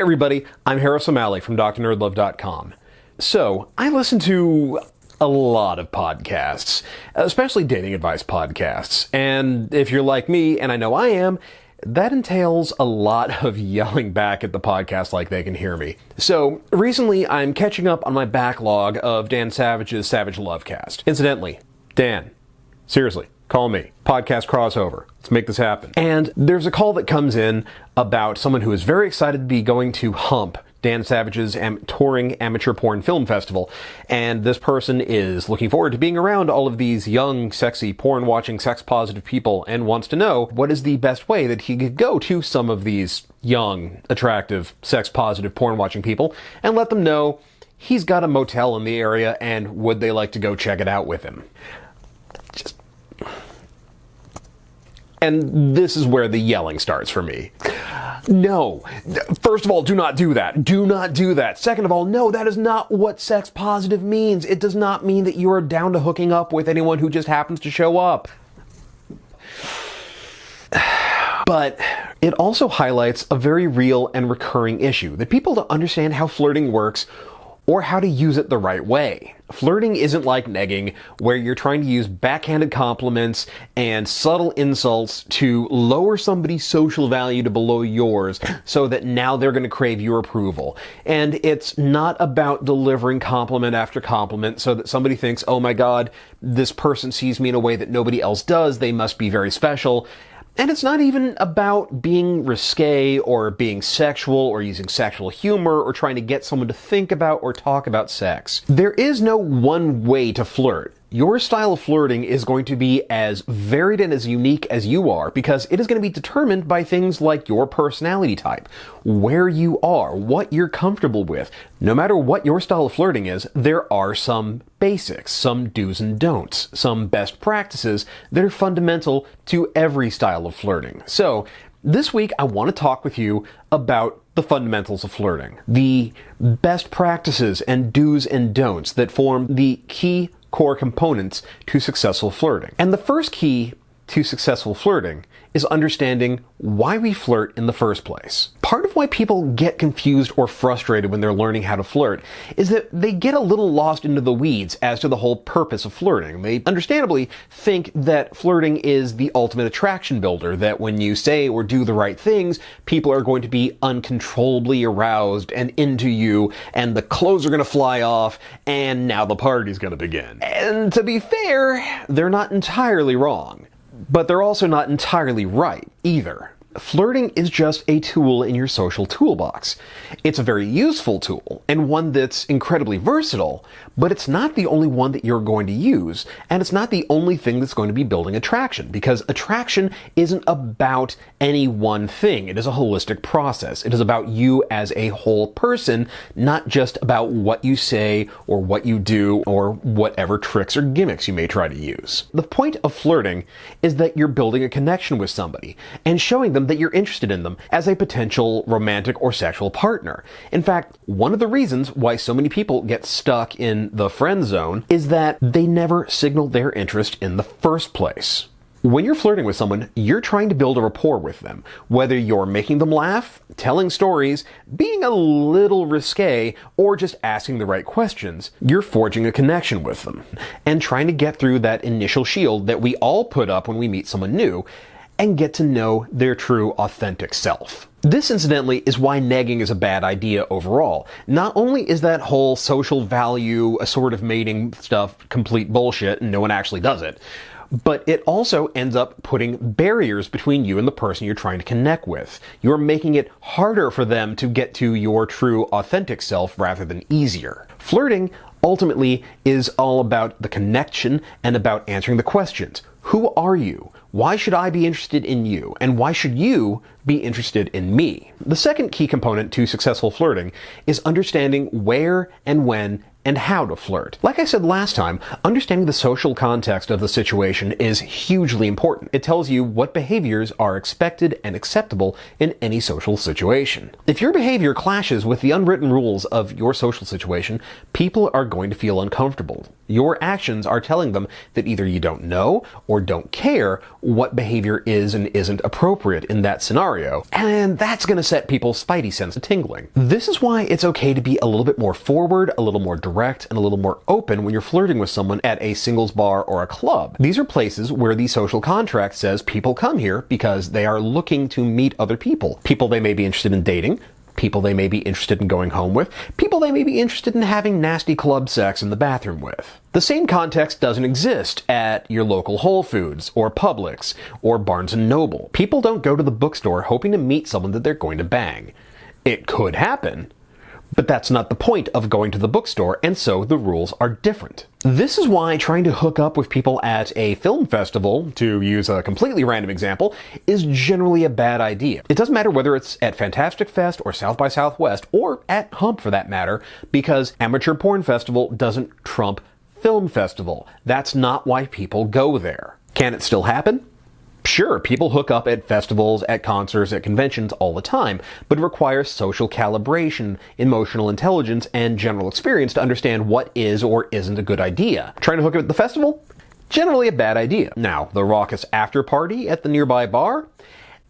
everybody, I'm Harris O'Malley from DrNerdLove.com. So, I listen to a lot of podcasts, especially dating advice podcasts, and if you're like me, and I know I am, that entails a lot of yelling back at the podcast like they can hear me. So, recently I'm catching up on my backlog of Dan Savage's Savage Lovecast. Incidentally, Dan, seriously, call me. Podcast crossover. Let's make this happen. And there's a call that comes in about someone who is very excited to be going to Hump, Dan Savage's touring amateur porn film festival, and this person is looking forward to being around all of these young, sexy, porn-watching, sex-positive people and wants to know what is the best way that he could go to some of these young, attractive, sex-positive, porn-watching people and let them know he's got a motel in the area and would they like to go check it out with him. And this is where the yelling starts for me. No. First of all, do not do that. Do not do that. Second of all, no, that is not what sex positive means. It does not mean that you are down to hooking up with anyone who just happens to show up. But it also highlights a very real and recurring issue, that people don't understand how flirting works or how to use it the right way. Flirting isn't like negging, where you're trying to use backhanded compliments and subtle insults to lower somebody's social value to below yours so that now they're going to crave your approval. And it's not about delivering compliment after compliment so that somebody thinks, oh my god, this person sees me in a way that nobody else does, they must be very special. And it's not even about being risque or being sexual or using sexual humor or trying to get someone to think about or talk about sex. There is no one way to flirt. Your style of flirting is going to be as varied and as unique as you are because it is going to be determined by things like your personality type, where you are, what you're comfortable with. No matter what your style of flirting is, there are some basics, some do's and don'ts, some best practices that are fundamental to every style of flirting. So, this week I want to talk with you about the fundamentals of flirting, the best practices and do's and don'ts that form the key core components to successful flirting. And the first key to successful flirting is understanding why we flirt in the first place. Part of why people get confused or frustrated when they're learning how to flirt is that they get a little lost into the weeds as to the whole purpose of flirting. They understandably think that flirting is the ultimate attraction builder, that when you say or do the right things, people are going to be uncontrollably aroused and into you, and the clothes are going to fly off, and now the party's going to begin. And to be fair, they're not entirely wrong. But they're also not entirely right, either. Flirting is just a tool in your social toolbox. It's a very useful tool, and one that's incredibly versatile, but it's not the only one that you're going to use, and it's not the only thing that's going to be building attraction, because attraction isn't about any one thing. It is a holistic process. It is about you as a whole person, not just about what you say, or what you do, or whatever tricks or gimmicks you may try to use. The point of flirting is that you're building a connection with somebody, and showing them that you're interested in them as a potential romantic or sexual partner. In fact, one of the reasons why so many people get stuck in the friend zone is that they never signal their interest in the first place. When you're flirting with someone, you're trying to build a rapport with them. Whether you're making them laugh, telling stories, being a little risque, or just asking the right questions, you're forging a connection with them and trying to get through that initial shield that we all put up when we meet someone new and get to know their true, authentic self. This, incidentally, is why negging is a bad idea overall. Not only is that whole social value, assortive mating stuff complete bullshit and no one actually does it, but it also ends up putting barriers between you and the person you're trying to connect with. You're making it harder for them to get to your true, authentic self rather than easier. Flirting ultimately is all about the connection and about answering the questions. Who are you? Why should I be interested in you? And why should you be interested in me? The second key component to successful flirting is understanding where and when and how to flirt. Like I said last time, understanding the social context of the situation is hugely important. It tells you what behaviors are expected and acceptable in any social situation. If your behavior clashes with the unwritten rules of your social situation, people are going to feel uncomfortable. Your actions are telling them that either you don't know or don't care what behavior is and isn't appropriate in that scenario, and that's going to set people's spidey sense tingling. This is why it's okay to be a little bit more forward, a little more direct, and a little more open when you're flirting with someone at a singles bar or a club. These are places where the social contract says people come here because they are looking to meet other people. People they may be interested in dating, people they may be interested in going home with, people they may be interested in having nasty club sex in the bathroom with. The same context doesn't exist at your local Whole Foods, or Publix, or Barnes & Noble. People don't go to the bookstore hoping to meet someone that they're going to bang. It could happen, but that's not the point of going to the bookstore, and so the rules are different. This is why trying to hook up with people at a film festival, to use a completely random example, is generally a bad idea. It doesn't matter whether it's at Fantastic Fest or South by Southwest, or at Hump for that matter, because amateur porn festival doesn't trump film festival. That's not why people go there. Can it still happen? Sure, people hook up at festivals, at concerts, at conventions all the time, but it requires social calibration, emotional intelligence, and general experience to understand what is or isn't a good idea. Trying to hook up at the festival? Generally a bad idea. Now, the raucous after party at the nearby bar?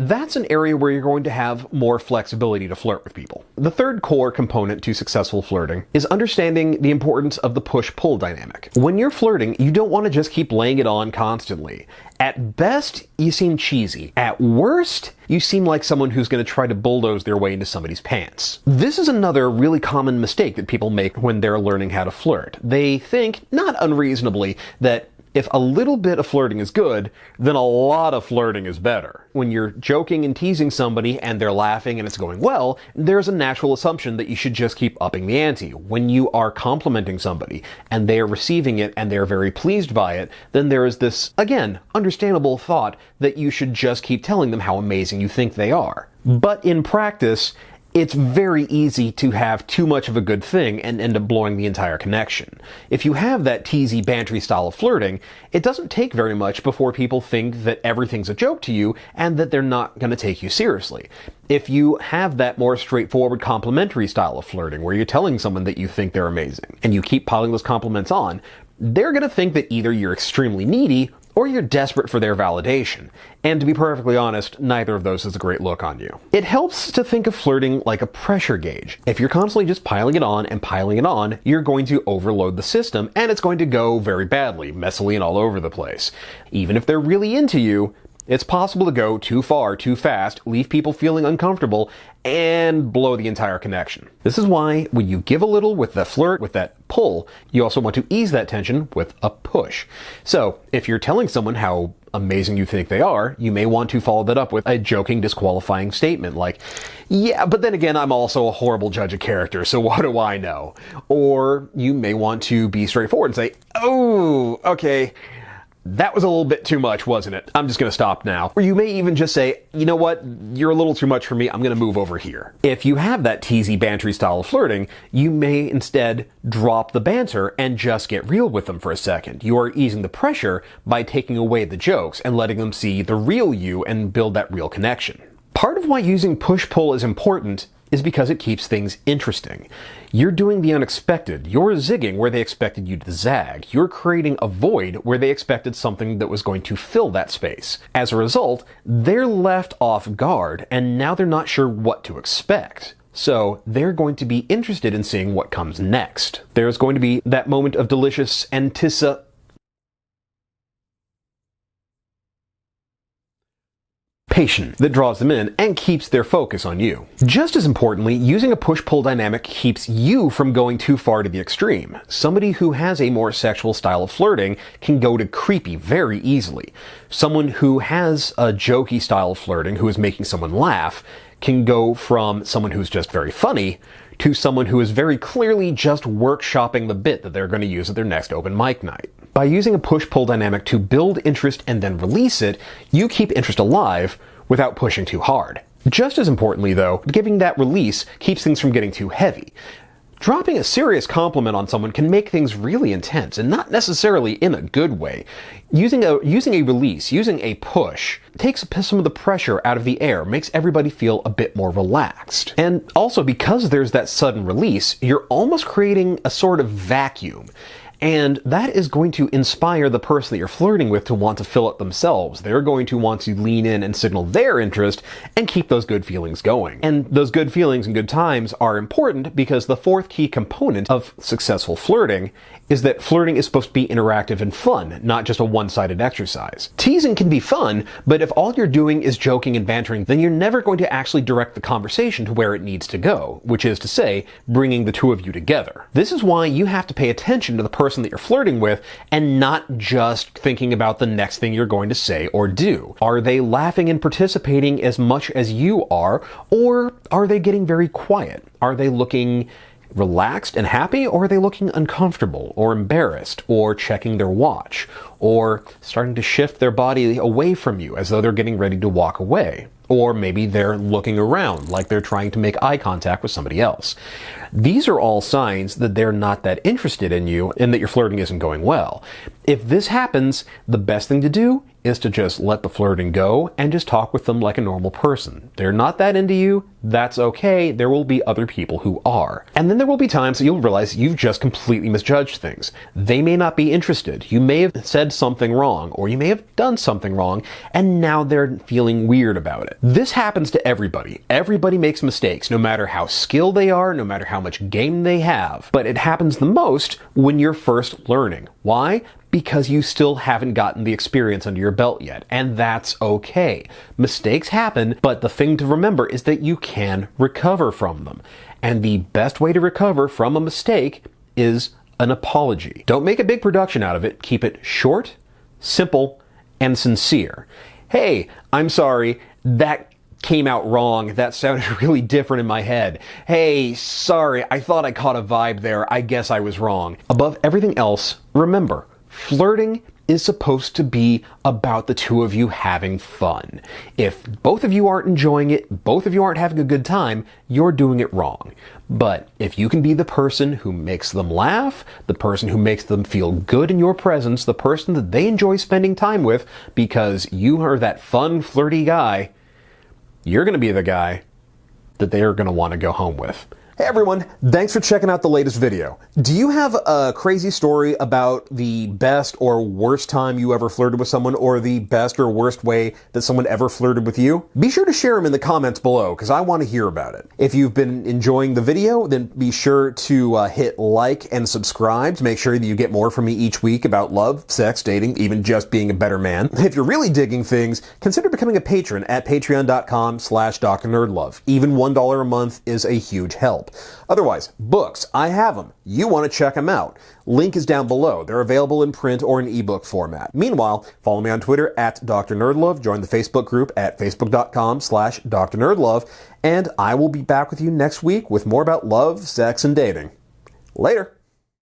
That's an area where you're going to have more flexibility to flirt with people. The third core component to successful flirting is understanding the importance of the push-pull dynamic. When you're flirting, you don't want to just keep laying it on constantly. At best, you seem cheesy. At worst, you seem like someone who's going to try to bulldoze their way into somebody's pants. This is another really common mistake that people make when they're learning how to flirt. They think, not unreasonably, that if a little bit of flirting is good, then a lot of flirting is better. When you're joking and teasing somebody and they're laughing and it's going well, there's a natural assumption that you should just keep upping the ante. When you are complimenting somebody and they are receiving it and they're very pleased by it, then there is this, again, understandable thought that you should just keep telling them how amazing you think they are. But in practice, it's very easy to have too much of a good thing and end up blowing the entire connection. If you have that teasy, bantery style of flirting, it doesn't take very much before people think that everything's a joke to you and that they're not going to take you seriously. If you have that more straightforward complimentary style of flirting where you're telling someone that you think they're amazing and you keep piling those compliments on, they're going to think that either you're extremely needy or you're desperate for their validation. And to be perfectly honest, neither of those is a great look on you. It helps to think of flirting like a pressure gauge. If you're constantly just piling it on, you're going to overload the system, and it's going to go very badly, messily and all over the place. Even if they're really into you, it's possible to go too far, too fast, leave people feeling uncomfortable, and blow the entire connection. This is why when you give a little with the flirt, with that pull, you also want to ease that tension with a push. So, if you're telling someone how amazing you think they are, you may want to follow that up with a joking, disqualifying statement like, yeah, but then again, I'm also a horrible judge of character, so what do I know? Or you may want to be straightforward and say, oh, okay, that was a little bit too much, wasn't it? I'm just going to stop now. Or you may even just say, you know what, you're a little too much for me, I'm going to move over here. If you have that teasy, bantery style of flirting, you may instead drop the banter and just get real with them for a second. You are easing the pressure by taking away the jokes and letting them see the real you and build that real connection. Part of why using push-pull is important is because it keeps things interesting. You're doing the unexpected. You're zigging where they expected you to zag. You're creating a void where they expected something that was going to fill that space. As a result, they're left off guard, and now they're not sure what to expect. So they're going to be interested in seeing what comes next. There's going to be that moment of delicious anticipation that draws them in and keeps their focus on you. Just as importantly, using a push-pull dynamic keeps you from going too far to the extreme. Somebody who has a more sexual style of flirting can go to creepy very easily. Someone who has a jokey style of flirting, who is making someone laugh, can go from someone who's just very funny to someone who is very clearly just workshopping the bit that they're going to use at their next open mic night. By using a push-pull dynamic to build interest and then release it, you keep interest alive without pushing too hard. Just as importantly, though, giving that release keeps things from getting too heavy. Dropping a serious compliment on someone can make things really intense, and not necessarily in a good way. Using a release, using a push, takes some of the pressure out of the air, makes everybody feel a bit more relaxed. And also, because there's that sudden release, you're almost creating a sort of vacuum. And that is going to inspire the person that you're flirting with to want to fill it themselves. They're going to want to lean in and signal their interest and keep those good feelings going. And those good feelings and good times are important because the fourth key component of successful flirting is that flirting is supposed to be interactive and fun, not just a one-sided exercise. Teasing can be fun, but if all you're doing is joking and bantering, then you're never going to actually direct the conversation to where it needs to go, which is to say, bringing the two of you together. This is why you have to pay attention to the person that you're flirting with and not just thinking about the next thing you're going to say or do. Are they laughing and participating as much as you are, or are they getting very quiet? Are they looking relaxed and happy, or are they looking uncomfortable or embarrassed or checking their watch or starting to shift their body away from you as though they're getting ready to walk away? Or maybe they're looking around like they're trying to make eye contact with somebody else. These are all signs that they're not that interested in you and that your flirting isn't going well. If this happens, the best thing to do is to just let the flirting go and just talk with them like a normal person. They're not that into you, that's okay, there will be other people who are. And then there will be times that you'll realize you've just completely misjudged things. They may not be interested, you may have said something wrong, or you may have done something wrong, and now they're feeling weird about it. This happens to everybody. Everybody makes mistakes, no matter how skilled they are, no matter how much game they have. But it happens the most when you're first learning. Why? Because you still haven't gotten the experience under your belt yet, and that's okay. Mistakes happen, but the thing to remember is that you can recover from them. And the best way to recover from a mistake is an apology. Don't make a big production out of it. Keep it short, simple, and sincere. Hey, I'm sorry, that came out wrong. That sounded really different in my head. Hey, sorry, I thought I caught a vibe there. I guess I was wrong. Above everything else, remember, flirting is supposed to be about the two of you having fun. If both of you aren't enjoying it, both of you aren't having a good time, you're doing it wrong. But if you can be the person who makes them laugh, the person who makes them feel good in your presence, the person that they enjoy spending time with because you are that fun, flirty guy, you're going to be the guy that they are going to want to go home with. Hey everyone, thanks for checking out the latest video. Do you have a crazy story about the best or worst time you ever flirted with someone, or the best or worst way that someone ever flirted with you? Be sure to share them in the comments below, because I want to hear about it. If you've been enjoying the video, then be sure to hit like and subscribe to make sure that you get more from me each week about love, sex, dating, even just being a better man. If you're really digging things, consider becoming a patron at patreon.com/DrNerdLove. Even $1 a month is a huge help. Otherwise, books, I have them. You want to check them out. Link is down below. They're available in print or in ebook format. Meanwhile, follow me on Twitter at DrNerdLove, join the Facebook group at facebook.com/DrNerdLove, and I will be back with you next week with more about love, sex, and dating. Later.